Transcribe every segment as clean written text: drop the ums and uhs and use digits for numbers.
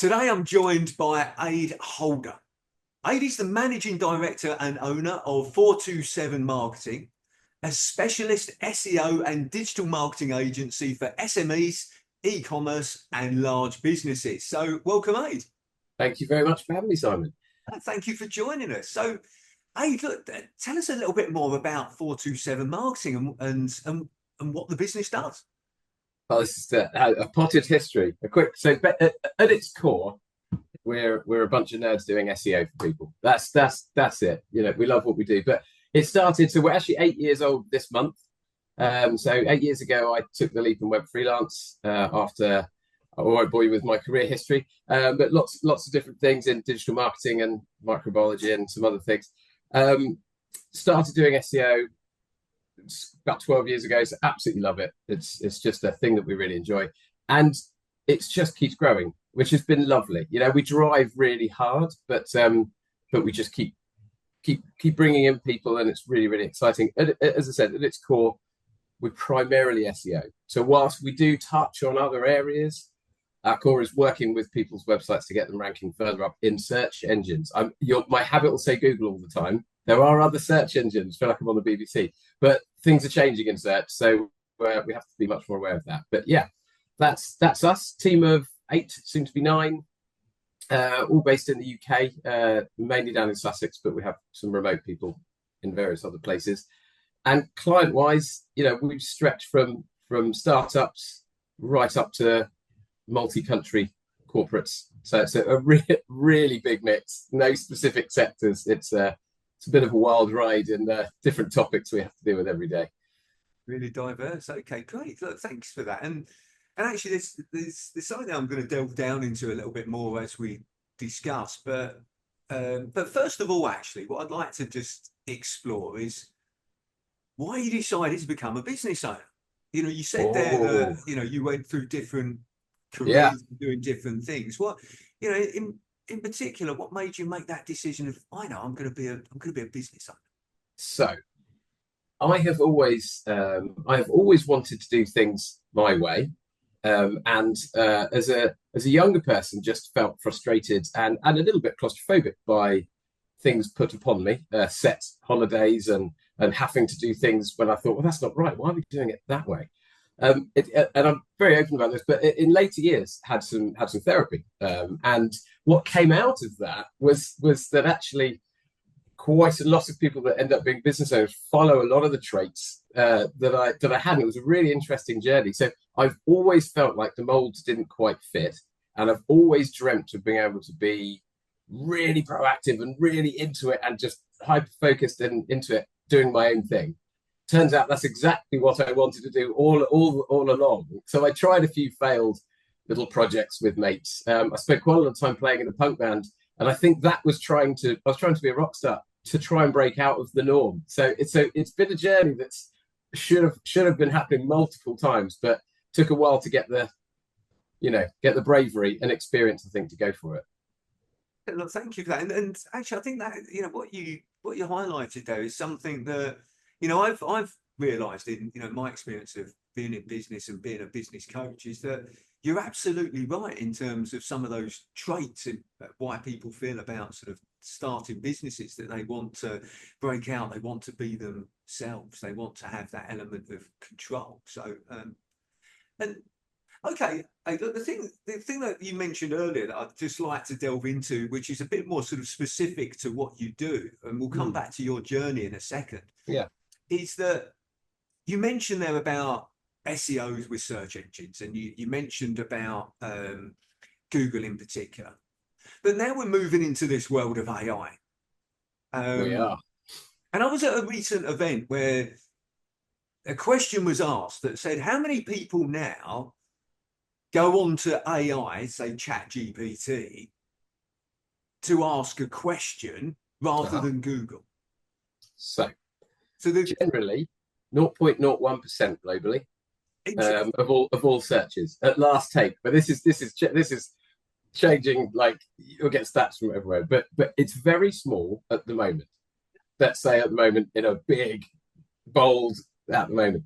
Today I'm joined by Ade Holder. Ade is the managing director and owner of 427 Marketing, a specialist SEO and digital marketing agency for SMEs, e-commerce and large businesses. So welcome, Ade. Thank you very much for having me, Simon. Thank you for joining us. So Ade, look, tell us a little bit more about 427 Marketing and what the business does. Well, this is a potted history. But at its core, we're a bunch of nerds doing SEO for people. That's it. You know, we love what we do. But it started. So we're actually 8 years old this month. So 8 years ago, I took the leap and went freelance after. I won't bore you with my career history, but lots of different things in digital marketing and microbiology and some other things. Started doing SEO about 12 years ago, so absolutely love it. It's just a thing that we really enjoy, and it just keeps growing, which has been lovely. You know, we drive really hard, but we just keep bringing in people, and it's really exciting. As I said, at its core, we're primarily SEO. So whilst we do touch on other areas, our core is working with people's websites to get them ranking further up in search engines. My habit will say Google all the time. There are other search engines. I feel like I'm on the BBC, but things are changing in search, so we have to be much more aware of that. But yeah, that's us. Team of 8, soon to be 9, all based in the UK, mainly down in Sussex, but we have some remote people in various other places. And client-wise, you know, we've stretched from startups right up to multi-country corporates. So it's a really big mix. No specific sectors. It's a bit of a wild ride, and different topics we have to deal with every day. Really diverse. Okay, great. Look, thanks for that. And actually, there's something I'm going to delve down into a little bit more as we discuss. But first of all, actually, what I'd like to just explore is why you decided to become a business owner. You know, you said there that you went through different careers, doing different things. What, in particular, what made you make that decision of, I'm going to be a business owner? So I have always wanted to do things my way, and as a younger person, just felt frustrated and a little bit claustrophobic by things put upon me, set holidays and having to do things when I thought, well, that's not right. Why are we doing it that way? And I'm very open about this, but in later years had some therapy, and what came out of that was that actually quite a lot of people that end up being business owners follow a lot of the traits that I had. It was a really interesting journey. So I've always felt like the molds didn't quite fit, and I've always dreamt of being able to be really proactive and really into it and just hyper focused and into it, doing my own thing. Turns out that's exactly what I wanted to do all along. So I tried a few failed little projects with mates. I spent quite a lot of time playing in a punk band, and I think that was I was trying to be a rock star, to try and break out of the norm. So it's been a journey that should have been happening multiple times, but took a while to get the bravery and experience, I think, to go for it. Look, thank you for that. And actually, I think that what you highlighted there is something that I've realised in my experience of being in business and being a business coach, is that you're absolutely right in terms of some of those traits and why people feel about sort of starting businesses, that they want to break out, they want to be themselves, they want to have that element of control. So and okay, look, the thing that you mentioned earlier that I'd just like to delve into, which is a bit more sort of specific to what you do, and we'll come back to your journey in a second. Yeah. Is that you mentioned there about SEOs with search engines, and you mentioned about Google in particular. But now we're moving into this world of AI. We are. And I was at a recent event where a question was asked that said, how many people now go on to AI, say ChatGPT, to ask a question rather than Google? So generally 0.01% globally of all searches at last take. But this is changing. Like, you'll get stats from everywhere, but it's very small at the moment. Let's say at the moment, in a big, bold at the moment.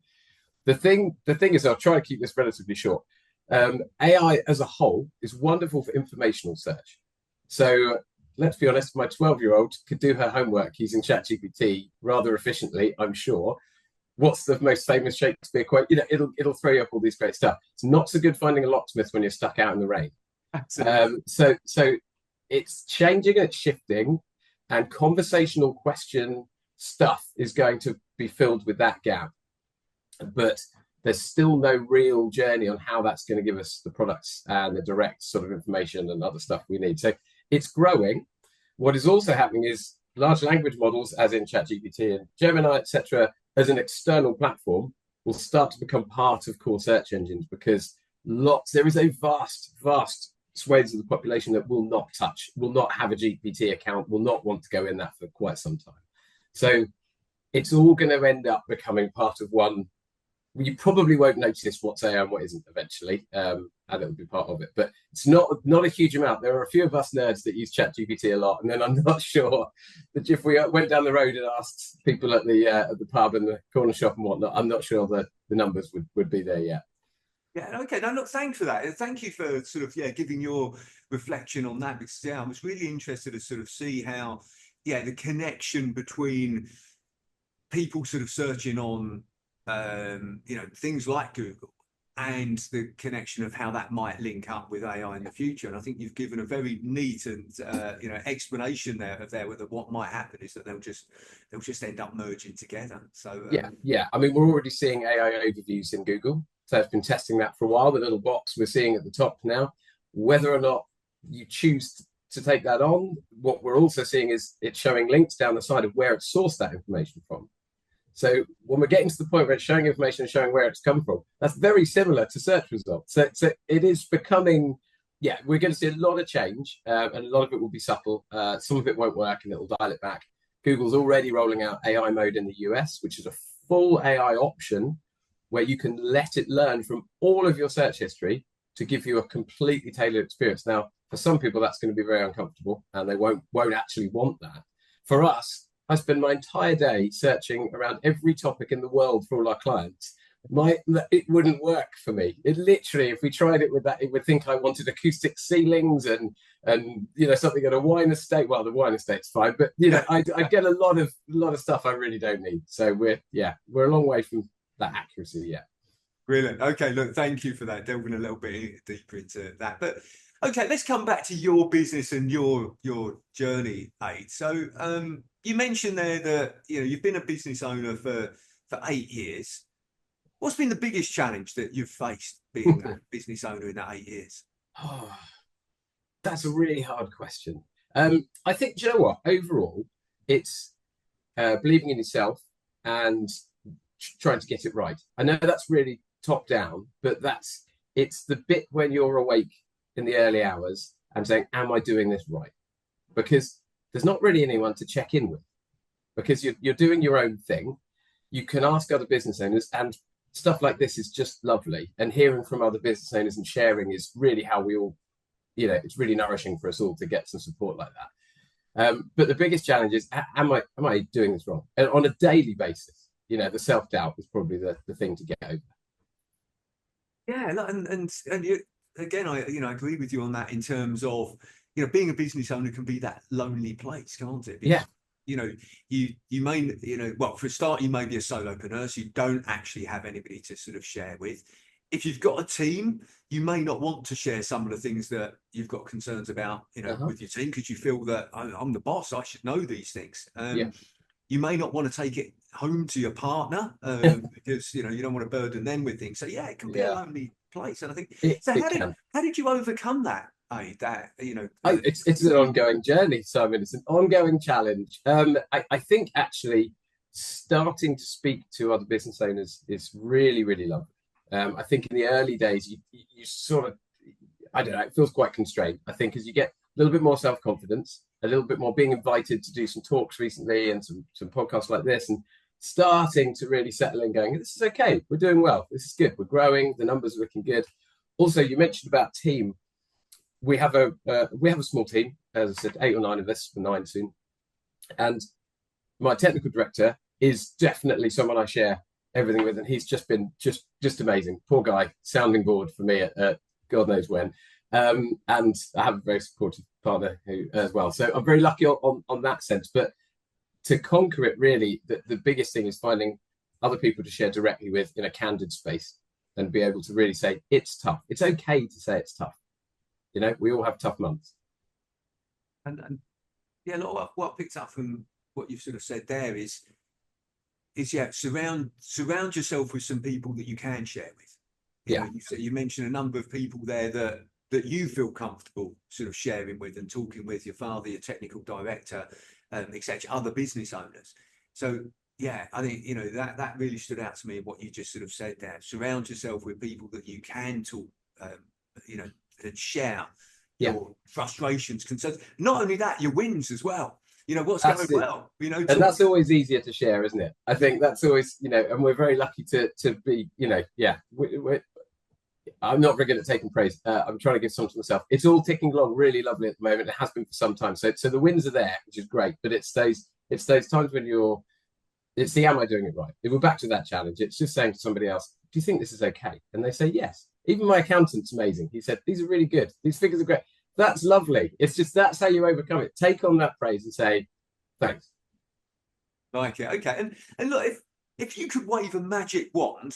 The thing is, I'll try to keep this relatively short. AI as a whole is wonderful for informational search. So let's be honest, my 12-year-old could do her homework using ChatGPT rather efficiently, I'm sure. What's the most famous Shakespeare quote? It'll throw you up all these great stuff. It's not so good finding a locksmith when you're stuck out in the rain. So it's changing and it's shifting, and conversational question stuff is going to be filled with that gap. But there's still no real journey on how that's going to give us the products and the direct sort of information and other stuff we need. So it's growing. What is also happening is large language models, as in ChatGPT and Gemini, etc., as an external platform, will start to become part of core search engines, because there is a vast swathes of the population that will not have a GPT account, will not want to go in that for quite some time. So it's all going to end up becoming part of one. You probably won't notice what's AI and what isn't eventually, and it will be part of it. But it's not a huge amount. There are a few of us nerds that use ChatGPT a lot, and then I'm not sure that if we went down the road and asked people at the pub and the corner shop and whatnot, I'm not sure the numbers would be there yet. Yeah, okay. No, look, thanks for that. Thank you for sort of giving your reflection on that, because I was really interested to sort of see how the connection between people sort of searching on things like Google and the connection of how that might link up with AI in the future. And I think you've given a very neat and explanation there of what might happen is that they'll just end up merging together. So yeah. I mean, we're already seeing AI overviews in Google. So I've been testing that for a while. The little box we're seeing at the top now. Whether or not you choose to take that on, what we're also seeing is it's showing links down the side of where it sourced that information from. So when we're getting to the point where it's showing information and showing where it's come from, that's very similar to search results. So it is becoming, we're going to see a lot of change, and a lot of it will be subtle. Some of it won't work and it'll dial it back. Google's already rolling out AI mode in the US, which is a full AI option where you can let it learn from all of your search history to give you a completely tailored experience. Now, for some people, that's going to be very uncomfortable and they won't actually want that. For us, I spend my entire day searching around every topic in the world for all our clients. It wouldn't work for me. It literally, if we tried it with that, it would think I wanted acoustic ceilings and something at a wine estate. Well, the wine estate's fine, but I'd get a lot of stuff I really don't need. So we're a long way from that accuracy yet. Brilliant. Okay, look, thank you for that, delving a little bit deeper into that. But okay, let's come back to your business and your journey, Ade. So you mentioned there that you've been a business owner for 8 years. What's been the biggest challenge that you've faced being a business owner in that 8 years? Oh, that's a really hard question. I think, do you know what? Overall, it's believing in yourself and trying to get it right. I know that's really top down, but it's the bit when you're awake in the early hours and saying, am I doing this right? Because there's not really anyone to check in with, because you're doing your own thing. You can ask other business owners, and stuff like this is just lovely. And hearing from other business owners and sharing is really how we all, it's really nourishing for us all to get some support like that. But the biggest challenge is, am I doing this wrong? And on a daily basis, the self-doubt is probably the thing to get over. Yeah, and you, again, I agree with you on that in terms of being a business owner can be that lonely place, can't it? Because, you may well, for a start, you may be a solopreneur, so you don't actually have anybody to sort of share with. If you've got a team, you may not want to share some of the things that you've got concerns about, with your team, because you feel that I'm the boss, I should know these things. You may not want to take it home to your partner because you don't want to burden them with things. So it can be a lonely place. And I think how did you overcome that? It's an ongoing journey, Simon. It's an ongoing challenge. I think actually starting to speak to other business owners is really, really lovely. I think in the early days you sort of, I don't know, it feels quite constrained. I think as you get a little bit more self-confidence, a little bit more being invited to do some talks recently and some podcasts like this, and starting to really settle in, going, this is okay, we're doing well, this is good, we're growing, the numbers are looking good. Also, you mentioned about team. We have a small team, as I said, 8 or 9 of us, 9 soon. And my technical director is definitely someone I share everything with, and he's just been just amazing. Poor guy, sounding board for me at God knows when. And I have a very supportive partner who as well. So I'm very lucky on that sense. But to conquer it, really, the biggest thing is finding other people to share directly with in a candid space and be able to really say, it's tough. It's okay to say it's tough. You know, we all have tough months. And yeah, a lot of what I picked up from what you've sort of said there is yeah, surround yourself with some people that you can share with. You know, you mentioned a number of people there that you feel comfortable sort of sharing with and talking with, your father, your technical director, etc., other business owners. So yeah, I think, you know, that really stood out to me, what you just sort of said there. Surround yourself with people that you can talk, you know, and share your frustrations, concerns. Not only that, your wins as well. You know, what's going well, you know. And that's always easier to share, isn't it? I think that's always, you know, and we're very lucky to be, you know, I'm not very good at taking praise. I'm trying to give some to myself. It's all ticking along really lovely at the moment. It has been for some time. So the wins are there, which is great. But it's those times when it's the, am I doing it right? If we're back to that challenge, it's just saying to somebody else, do you think this is okay? And they say, yes. Even my accountant's amazing. He said, these are really good. These figures are great. That's lovely. It's just, that's how you overcome it. Take on that praise and say, thanks. Like it. Okay. And look, if you could wave a magic wand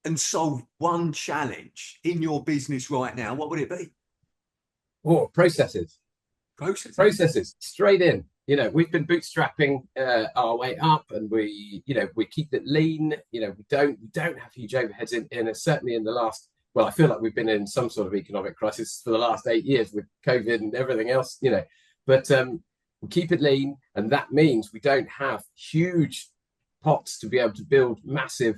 and solve one challenge in your business right now, what would it be? Oh, processes. Processes. Straight in. You know, we've been bootstrapping our way up, and we keep it lean. You know, we don't have huge overheads in certainly in the last, well, I feel like we've been in some sort of economic crisis for the last 8 years with COVID and everything else, you know, but we keep it lean. And that means we don't have huge pots to be able to build massive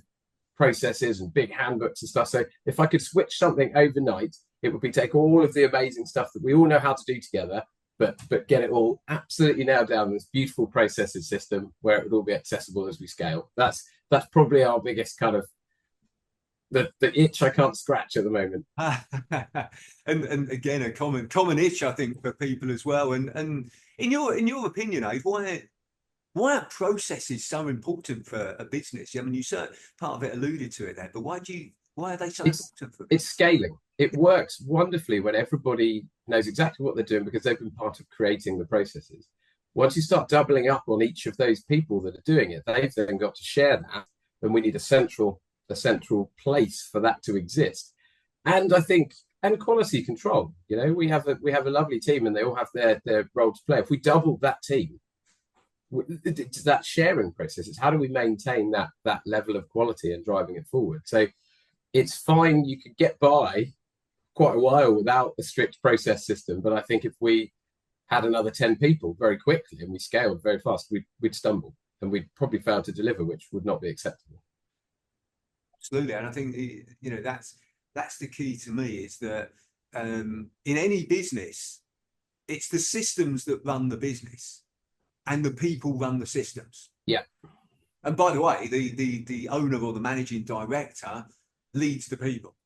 processes and big handbooks and stuff. So if I could switch something overnight, it would be take all of the amazing stuff that we all know how to do together, but get it all absolutely nailed down in this beautiful processes system where it would all be accessible as we scale. That's probably our biggest kind of the itch I can't scratch at the moment. and again, a common itch, I think, for people as well. And in your opinion, Ade, why are processes so important for a business? I mean, you certainly part of it alluded to it there, but why are they so important for? It's scaling. It works wonderfully when everybody knows exactly what they're doing because they've been part of creating the processes. Once you start doubling up on each of those people that are doing it, they've then got to share that, and we need a central place for that to exist. And I think, and quality control, you know, we have a lovely team and they all have their role to play. If we double that team, it's that sharing process. It's how do we maintain that level of quality and driving it forward. So it's fine, you could get by quite a while without a strict process system, but I think if we had another 10 people very quickly and we scaled very fast, we'd stumble and we'd probably fail to deliver, which would not be acceptable. Absolutely. And I think, you know, that's the key to me, is that in any business, it's the systems that run the business and the people run the systems. Yeah. And by the way, the owner or the managing director leads the people.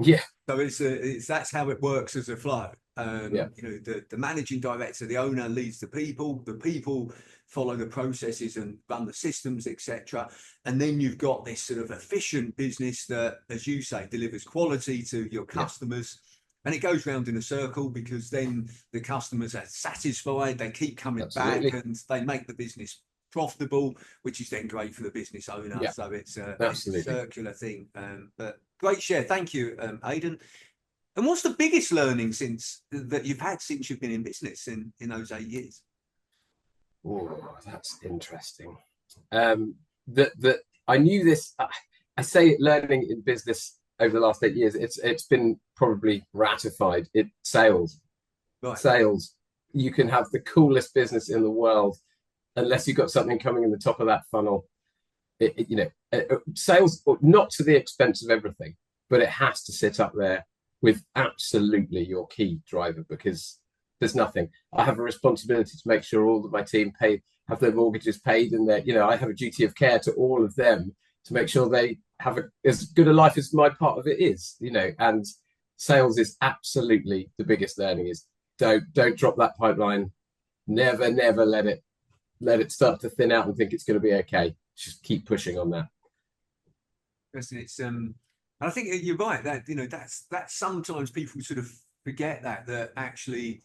Yeah. So it's that's how it works as a flow. You know, the managing director, the owner, leads the people follow the processes and run the systems, etc. And then you've got this sort of efficient business that, as you say, delivers quality to your customers. And it goes round in a circle, because then the customers are satisfied, they keep coming back, and they make the business profitable, which is then great for the business owner. So it's a circular thing. But great share. Thank you, Aidan. And what's the biggest learning that you've had since you've been in business in those 8 years? Oh, that's interesting. That I knew this. I say learning in business over the last 8 years. It's been probably ratified. Sales. Sales. You can have the coolest business in the world, unless you've got something coming in the top of that funnel. Sales, not to the expense of everything, but it has to sit up there with absolutely your key driver, because there's nothing. I have a responsibility to make sure all of my team have their mortgages paid, and that, you know, I have a duty of care to all of them to make sure they have as good a life as my part of it is, you know. And sales is absolutely the biggest learning. Is don't drop that pipeline. Never let it start to thin out and think it's going to be okay. Just keep pushing on that. It's and I think you're right that that's sometimes people sort of forget that actually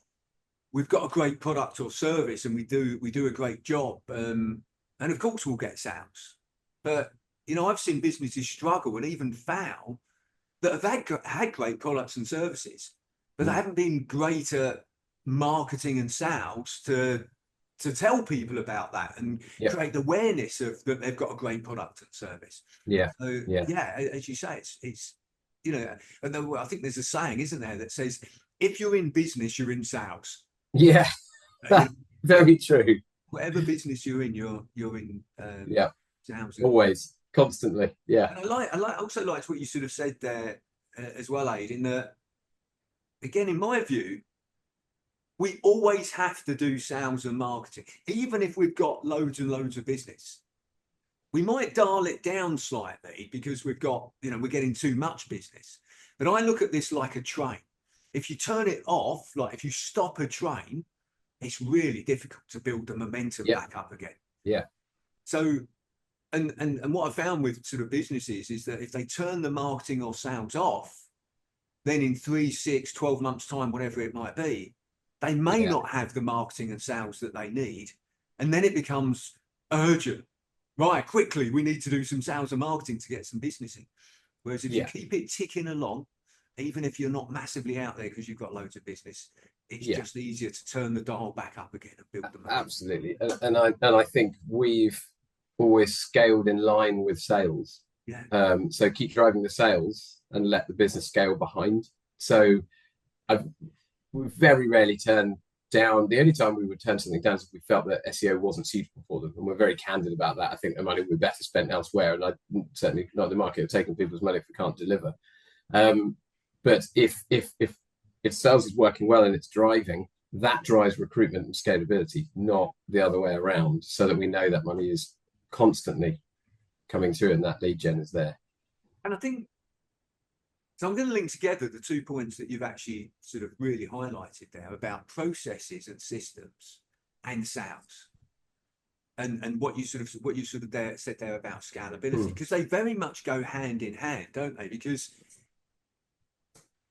we've got a great product or service and we do a great job, and of course we'll get sales, but I've seen businesses struggle and even fail that have had great products and services, but they haven't been great at marketing and sales to tell people about that and create awareness of that they've got a great product and service. So as you say, it's and then, I think there's a saying, isn't there, that says if you're in business, you're in sales. Very true. Whatever business you're in, you're in sales. Always, constantly. And I also liked what you sort of said there as well, Ade, in that, again, in my view, we always have to do sales and marketing, even if we've got loads and loads of business. We might dial it down slightly because we've got, we're getting too much business. But I look at this like a train. If you turn it off, like if you stop a train, it's really difficult to build the momentum back up again. So, and what I found with sort of businesses is that if they turn the marketing or sales off, then in 3, 6, 12 months time, whatever it might be, they may not have the marketing and sales that they need. And then it becomes urgent. Right, quickly, we need to do some sales and marketing to get some business in. Whereas if you keep it ticking along, even if you're not massively out there because you've got loads of business, it's just easier to turn the dial back up again and build them. Absolutely. And I think we've always scaled in line with sales. So keep driving the sales and let the business scale behind. So we very rarely turn down. The only time we would turn something down is if we felt that SEO wasn't suitable for them, and we're very candid about that. I think the money would be better spent elsewhere, and I certainly not in the market of taking people's money if we can't deliver. But if sales is working well and it's driving, that drives recruitment and scalability, not the other way around, so that we know that money is constantly coming through and that lead gen is there. And I think, so I'm going to link together the 2 points that you've actually sort of really highlighted there about processes and systems and sales, and what you sort of said there about scalability, because they very much go hand in hand, don't they? Because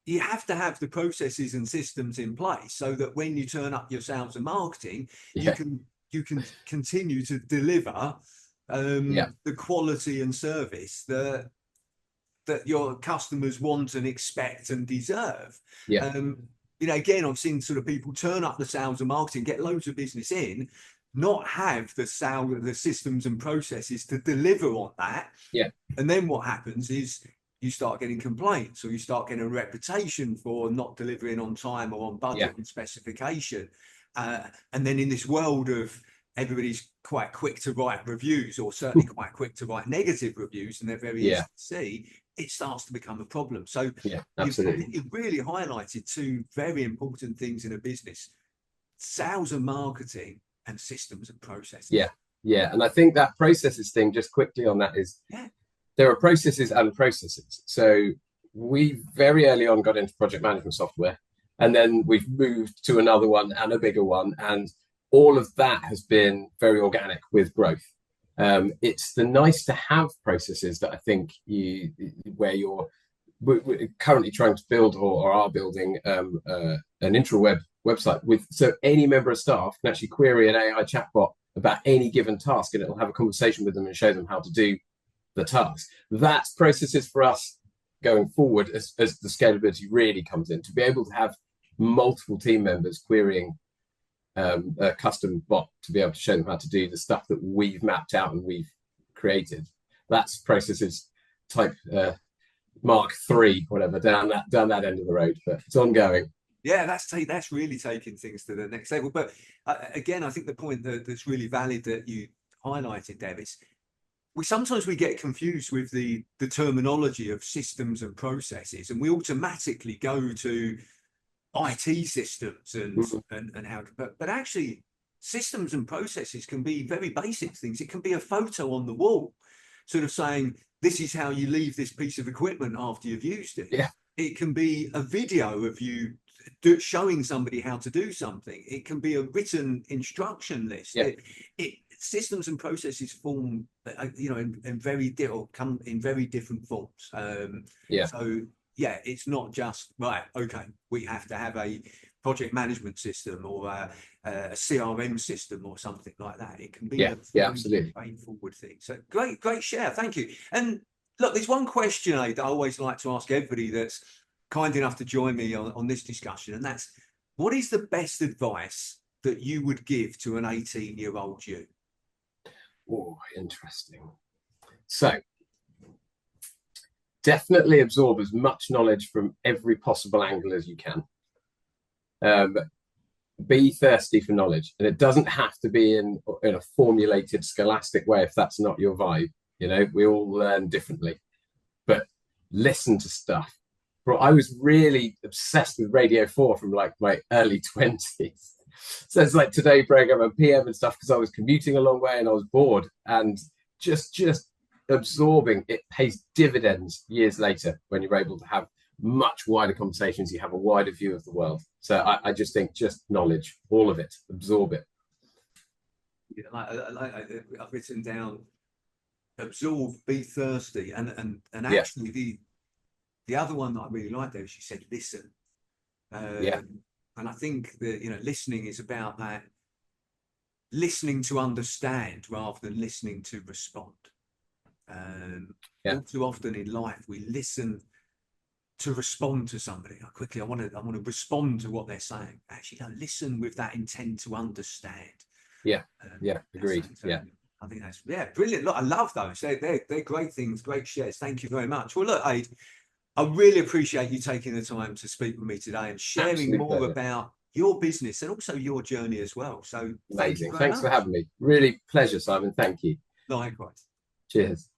you have to have the processes and systems in place so that when you turn up your sales and marketing, you can continue to deliver the quality and service that your customers want and expect and deserve. Again, I've seen sort of people turn up the sales and marketing, get loads of business in, not have the systems and processes to deliver on that. And then what happens is you start getting complaints, or you start getting a reputation for not delivering on time or on budget and specification. And then in this world of everybody's quite quick to write reviews, or certainly quite quick to write negative reviews, and they're very easy to see, it starts to become a problem. So you've really highlighted 2 very important things in a business: sales and marketing, and systems and processes. And I think that processes thing, just quickly on that, is there are processes and processes. So we very early on got into project management software, and then we've moved to another one and a bigger one, and all of that has been very organic with growth. It's the nice to have processes that I think we're currently trying to build or are building an intraweb website so any member of staff can actually query an AI chatbot about any given task, and it'll have a conversation with them and show them how to do the task. That's processes for us going forward as the scalability really comes in, to be able to have multiple team members querying a custom bot to be able to show them how to do the stuff that we've mapped out and we've created. That's processes type Mark 3, whatever, down that end of the road, but it's ongoing. That's really taking things to the next level. But again, I think the point that's really valid that you highlighted, Deb, is sometimes we get confused with the terminology of systems and processes, and we automatically go to IT systems and how, but actually systems and processes can be very basic things. It can be a photo on the wall, sort of saying, this is how you leave this piece of equipment after you've used it. It can be a video of you showing somebody how to do something. It can be a written instruction list. systems and processes form, you know, in very different, come in very different forms. Yeah. So yeah, it's not just right. Okay, we have to have a project management system or a CRM system or something like that. It can be a absolutely straightforward thing. So great share. Thank you. And look, there's one question that I always like to ask everybody that's kind enough to join me on this discussion, and that's, what is the best advice that you would give to an 18-year-old you? Oh, interesting. So definitely absorb as much knowledge from every possible angle as you can. Be thirsty for knowledge, and it doesn't have to be in a formulated scholastic way if that's not your vibe. You know, we all learn differently, but listen to stuff. Bro, I was really obsessed with Radio 4 from like my early 20s. So it's like Today program and PM and stuff, because I was commuting a long way and I was bored, and just absorbing it pays dividends years later when you're able to have much wider conversations. You have a wider view of the world. So I just think just knowledge, all of it, absorb it. Yeah, I've written down absorb, be thirsty, and actually the other one that I really like there, she said listen. And I think that, you know, listening is about that, listening to understand rather than listening to respond. All too often in life we listen to respond to somebody. I want to respond to what they're saying. Actually, no, listen with that intent to understand. Agreed. I think that's brilliant. Look, I love those. They're great things, great shares. Thank you very much. Well, look, Ade, I really appreciate you taking the time to speak with me today and sharing more about your business and also your journey as well. So amazing. Thanks for having me. Really pleasure, Simon. Thank you. Likewise. Cheers.